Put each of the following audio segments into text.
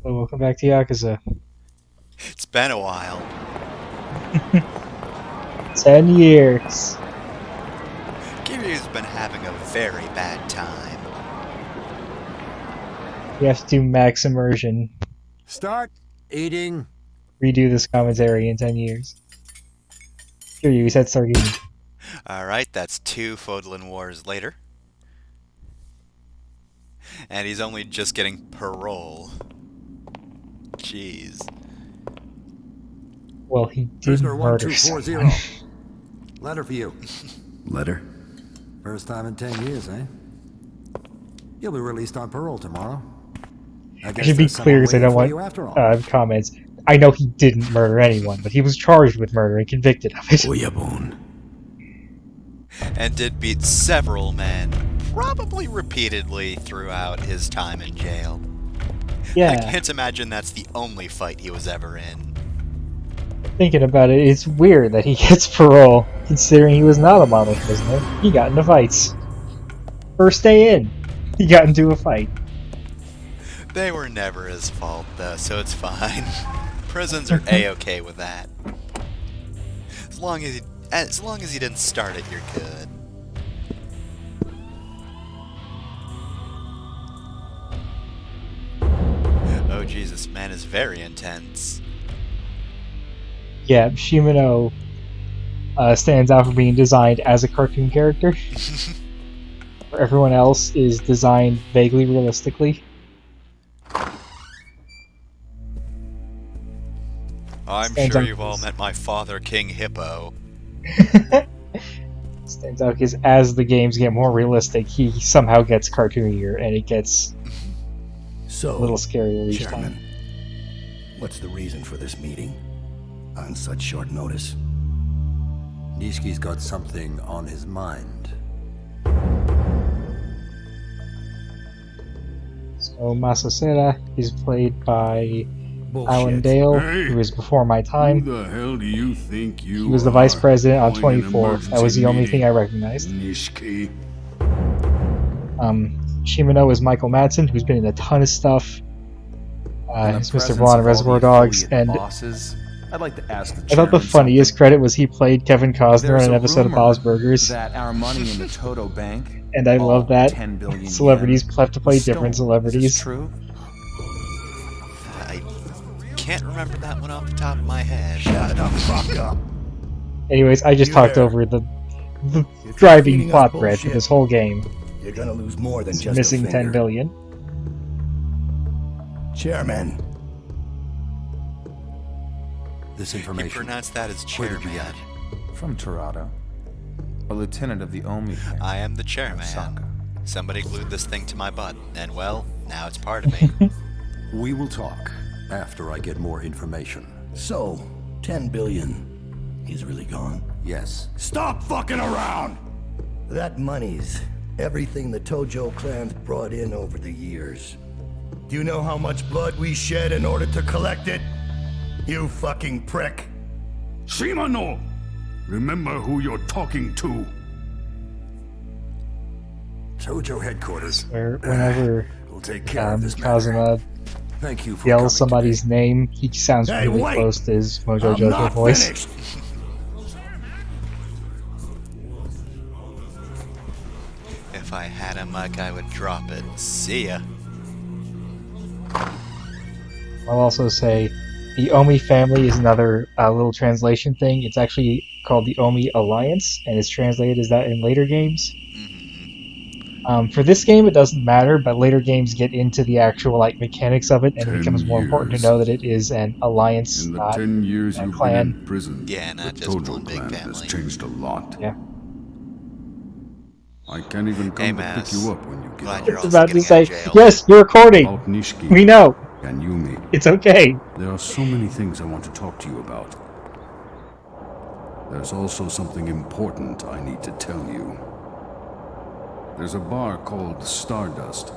Well, welcome back to Yakuza. It's been a while. 10 years. Kiryu's been having a very bad time. We have to do max immersion. Start eating. Redo this commentary in 10 years. Here you said start eating. Alright, that's two Fodlan Wars later. And he's only just getting parole. Jeez. Well, he did Prisoner murder 1240. someone. Letter for you. Letter? First time in 10 years, eh? You'll be released on parole tomorrow. I should be clear because I don't want comments. I know he didn't murder anyone, but he was charged with murder and convicted of it. Oyabon. And did beat several men, probably repeatedly throughout his time in jail. Yeah. I can't imagine that's the only fight he was ever in. Thinking about it, it's weird that he gets parole, considering he was not a model prisoner. He got into fights. First day in, he got into a fight. They were never his fault, though, so it's fine. Prisons are A-okay with that. As long as he didn't start it, you're good. Oh Jesus, man is very intense. Yeah, Shimano stands out for being designed as a cartoon character. Where everyone else is designed vaguely realistically. I'm Stands sure out you've all met my father, King Hippo. Stands out because as the games get more realistic, he somehow gets cartoonier, and it gets a little scarier each Chairman, time. what's the reason for this meeting? On such short notice? Nishiki's got something on his mind. So Masasera is played by Alan Bullshit. Dale, Hey, who is before my time. Who the hell do you think you He was the vice are? president on Calling an 24. That was the only emergency thing I recognized. Nishiki. Shimano is Michael Madsen, who's been in a ton of stuff. In the He's Mr. presence Vaughn in of all Reservoir the Dogs, affiliate and bosses, I'd like to ask the I thought the chairman funniest something. credit was he played Kevin Costner There's on an a episode of rumor Bob's Burgers, that our money in the Toto Bank, and I love all that. 10 billion Celebrities yen, have to play was different stolen. Is this celebrities. true? I can't remember that one off the top of my head. Shut the fuck up. Anyways, I just You talked there. over the If you're driving feeding us plot thread for bullshit, this whole game. You're gonna lose more than It's just missing a 10 finger. billion. Chairman, This You information. pronounce that as Where did you chairman. get it? From Torado. A lieutenant of the Omi family. I am the chairman. Osaka. Somebody glued this thing to my butt, and well, now it's part of me. We will talk after I get more information. so, 10 billion. He's really gone. Yes. Stop fucking around! That money's everything the Tojo clan's brought in over the years. Do you know how much blood we shed in order to collect it? You fucking prick. Shimano! Remember who you're talking to. Tojo headquarters. Where whenever We'll take care of this matter. Kazuma Thank you for coming yells somebody's today. name, he sounds Hey, really wait! close to his Mojo I'm Jojo not voice. finished. If I had a mic, I would drop it. See ya. I'll also say the Omi family is another little translation thing. It's actually called the Omi Alliance, and it's translated as that in later games. For this game, it doesn't matter, but later games get into the actual mechanics of it, and it 10 becomes more important to years. know that it is an alliance, In the not 10 years a you've clan. been in prison, Yeah, not the just Tojo one big clan has family. changed a lot. Yeah. I can't even come Hey, to pick Mass. you up when you get Glad out. you're It's also about to getting say, out of jail. yes, you're recording. About Nishiki We know. and Yumi. It's okay. There are so many things I want to talk to you about. There's also something important I need to tell you. There's a bar called Stardust.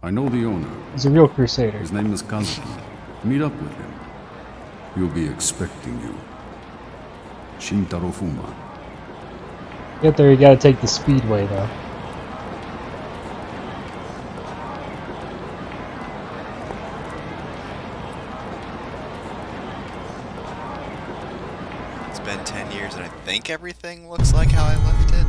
I know the owner. He's a real crusader. His name is Kazuki. Meet up with him. He'll be expecting you. Shintaro Fuma. Get there, you gotta take the speedway, though. been 10 years and I think everything looks like how I left it.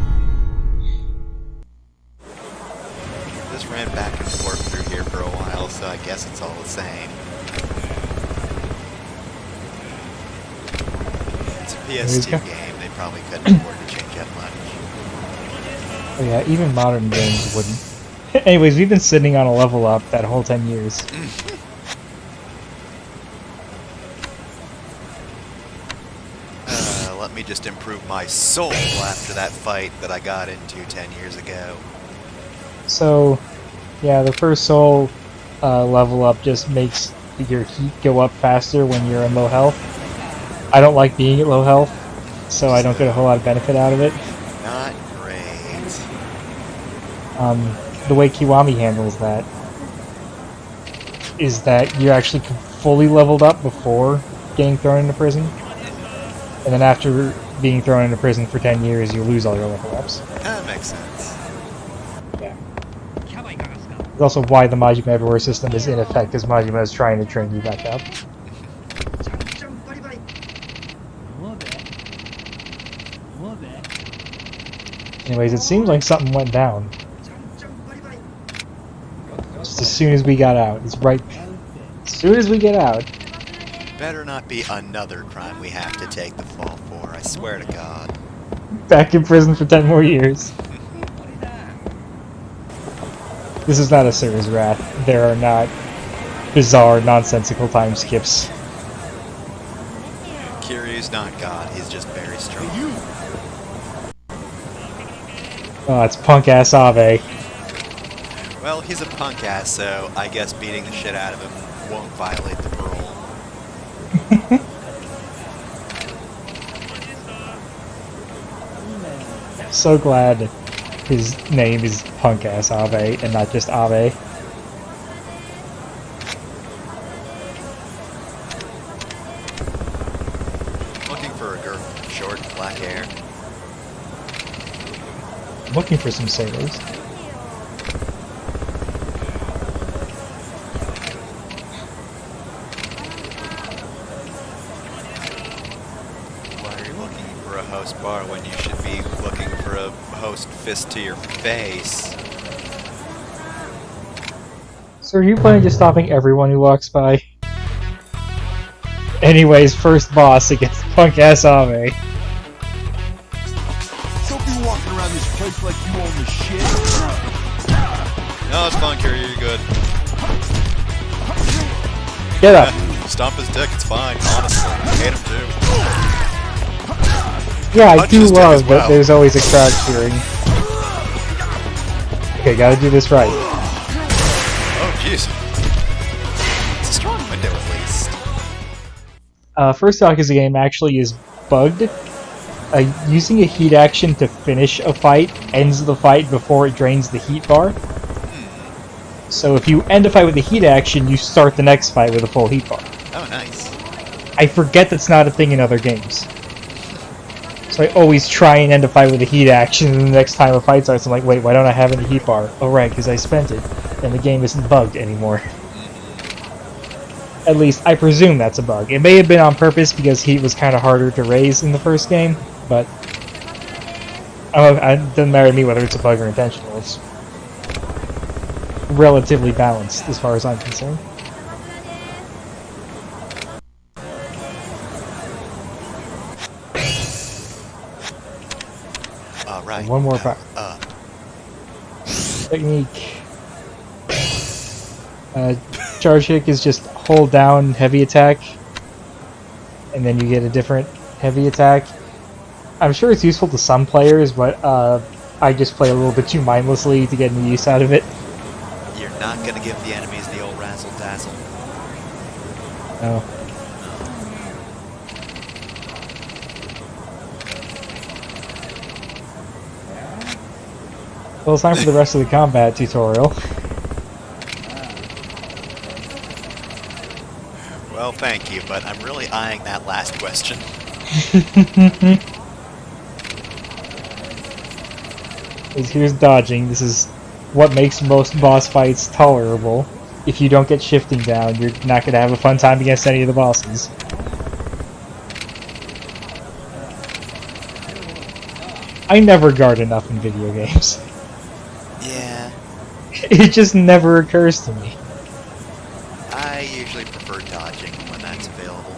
Just ran back and forth through here for a while, so I guess it's all the same. It's a PS2 game, they probably couldn't afford to change that much. Oh yeah, even modern games wouldn't. Anyways, we've been sitting on a level up that whole 10 years. Let me just improve my soul after that fight that I got into 10 years ago. So, yeah, the first soul level up just makes your heat go up faster when you're in low health. I don't like being at low health, so I don't get a whole lot of benefit out of it. Not great. The way Kiwami handles that is that you're actually fully leveled up before getting thrown into prison, and then after being thrown into prison for 10 years, you lose all your level ups. That makes sense. Yeah. It's also why the Majima Everywhere system is in effect, because Majima is trying to train you back up. Anyways, it seems like something went down. Just as soon as we got out. It's right... As soon as we get out. Better not be another crime we have to take the fall for, I swear to God. Back in prison for 10 more years. This is not a serious wrath. There are not bizarre, nonsensical time skips. Kiryu's not God, he's just very strong. Oh, it's punk-ass Abe. Well, he's a punk ass, so I guess beating the shit out of him won't violate the parole. So glad his name is punk-ass Abe and not just Abe. Looking for a girl with short, black hair. I'm looking for some sailors. Why are you looking for a host bar when you should be looking for a host fist to your face? So are you planning to stopping everyone who walks by? Anyways, first boss against punk-ass Abe. Don't be walking around this place like you own the shit. No, it's fine, Kiryu, you're good. Get up! Stomp his dick, it's fine, honestly. I hate him too. Yeah, I Punch do his dick as love well. that there's always a crowd cheering. Okay, gotta do this right. Oh, jeez. It's a strong window, at least. First Yakuza game actually is bugged. Using a heat action to finish a fight ends the fight before it drains the heat bar. So if you end a fight with a heat action, you start the next fight with a full heat bar. Oh, nice. I forget that's not a thing in other games. So I always try and end a fight with a heat action, and the next time a fight starts, I'm like, wait, why don't I have any heat bar? Oh right, because I spent it, and the game isn't bugged anymore. At least, I presume that's a bug. It may have been on purpose because heat was kind of harder to raise in the first game, but it doesn't matter to me whether it's a bug or intentional. It's relatively balanced as far as I'm concerned. Alright. One more part. Technique. Charge kick is just hold down heavy attack, and then you get a different heavy attack. I'm sure it's useful to some players, but I just play a little bit too mindlessly to get any use out of it. You're not gonna give the enemies the old razzle-dazzle. No. Well, it's time for the rest of the combat tutorial. Well, thank you, but I'm really eyeing that last question. Here's dodging. This is what makes most boss fights tolerable. If you don't get shifting down, you're not going to have a fun time against any of the bosses. I never guard enough in video games. Yeah, It just never occurs to me. I usually prefer dodging when that's available.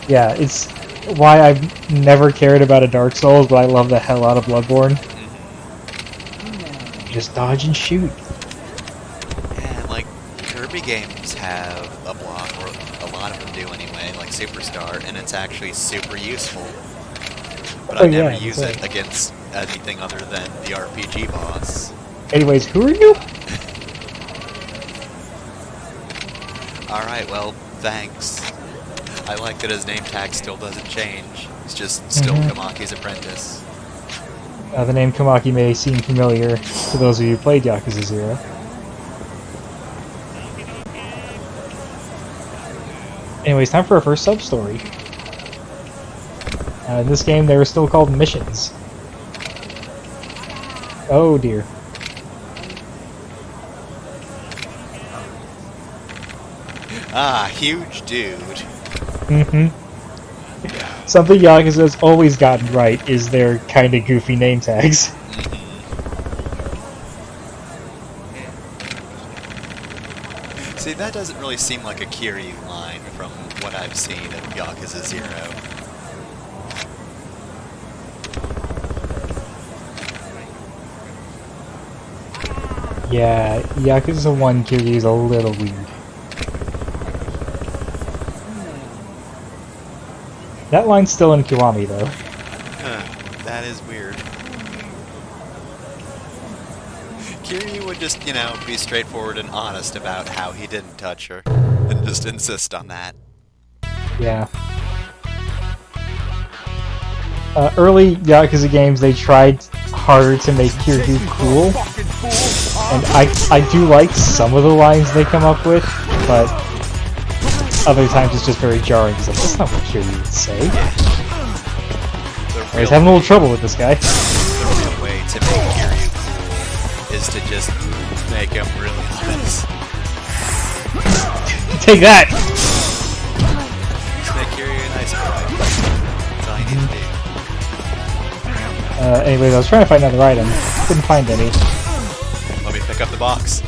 Yeah, it's why I've never cared about a Dark Souls, but I love the hell out of Bloodborne. Just dodge and shoot. And like Kirby games have a block, or a lot of them do anyway, like Superstar, and it's actually super useful. But Oh, I never yeah, use that's it right. against anything other than the RPG boss. Anyways, who are you? Alright, well, thanks. I like that his name tag still doesn't change. It's just still Kamaki's apprentice. The name Kamaki may seem familiar to those of you who played Yakuza 0. Anyways, time for our first sub-story. In this game, they were still called missions. Oh dear. Ah, huge dude. Something Yakuza's always gotten right is their kinda goofy name tags. See, that doesn't really seem like a Kiryu line from what I've seen of Yakuza 0. Yeah, Yakuza 1 Kiryu is a little weird. That line's still in Kiwami, though. Huh, that is weird. Kiryu would just, be straightforward and honest about how he didn't touch her, and just insist on that. Yeah. Early Yakuza games, they tried harder to make Kiryu cool, and I do like some of the lines they come up with, but other times it's just very jarring, because like, that's not what Kiryu would say. I was having a little trouble with this guy. The real way to make Kiryu cool is to just make him really honest. Take that! Just make Kiryu a nice boy. That's all you need to do. Anyways, I was trying to find another item. Couldn't find any. Let me pick up the box.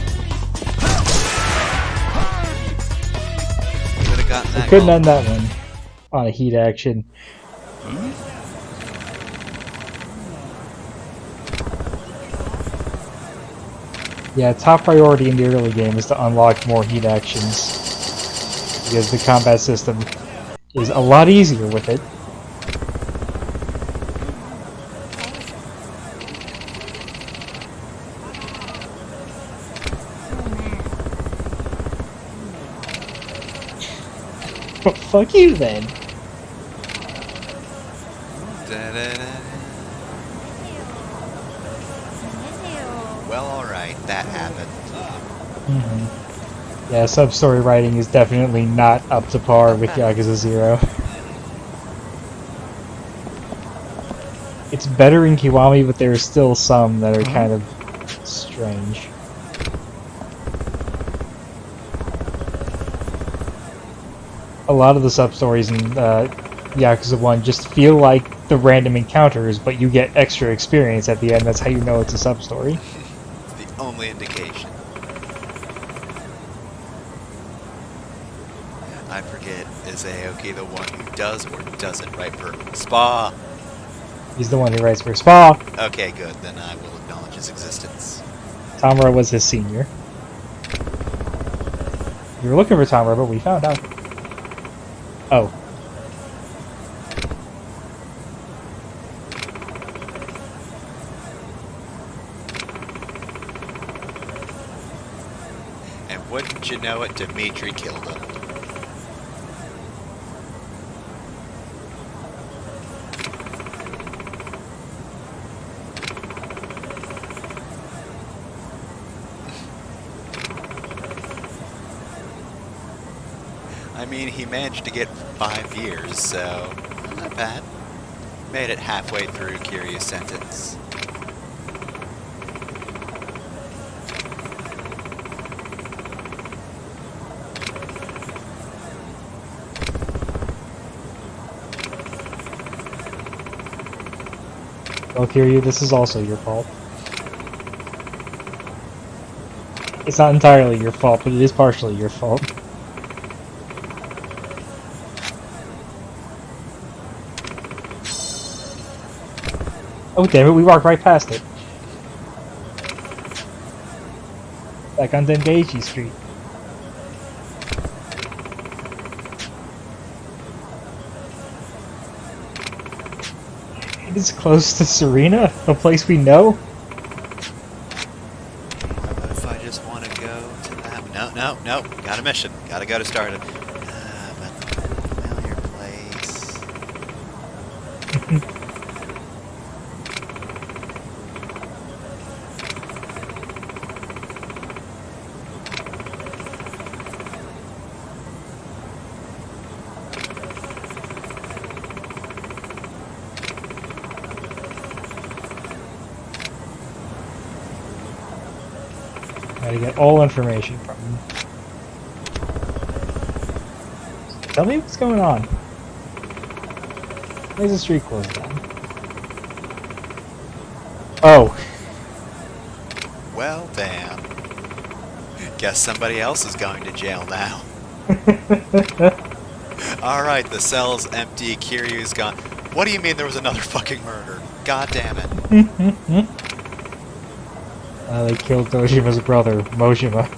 Could have gotten that. Couldn't end that one on a heat action. Yeah, top priority in the early game is to unlock more heat actions, because the combat system is a lot easier with it. Well, fuck you then. Well, alright, that happened. Yeah, sub-story writing is definitely not up to par with Yakuza 0. It's better in Kiwami, but there are still some that are kind of strange. A lot of the sub-stories in Yakuza 1 just feel like the random encounters, but you get extra experience at the end. That's how you know it's a sub-story. It's the only indication. I forget, is Aoki the one who does or doesn't write for Spa? He's the one who writes for Spa. Okay, good, then I will acknowledge his existence. Tamura was his senior. We were looking for Tamura, but we found out. Oh. And wouldn't you know it, Dimitri killed him. I mean, he managed to get 5 years, so not bad. Made it halfway through Kiryu's sentence. Well, Kiryu, this is also your fault. It's not entirely your fault, but it is partially your fault. Oh damn it, we walked right past it. Back on Dengeiji Street. It is close to Serena, a place we know. What if I just want to go to that? No. Got a mission. Gotta go to Stardust. But the familiar place. Gotta get all information from him. Tell me what's going on. Where's the street closed down? Oh. Well, damn. Guess somebody else is going to jail now. Alright, the cell's empty, Kiryu's gone. What do you mean there was another fucking murder? God damn it. They killed Dojima's brother, Mojima.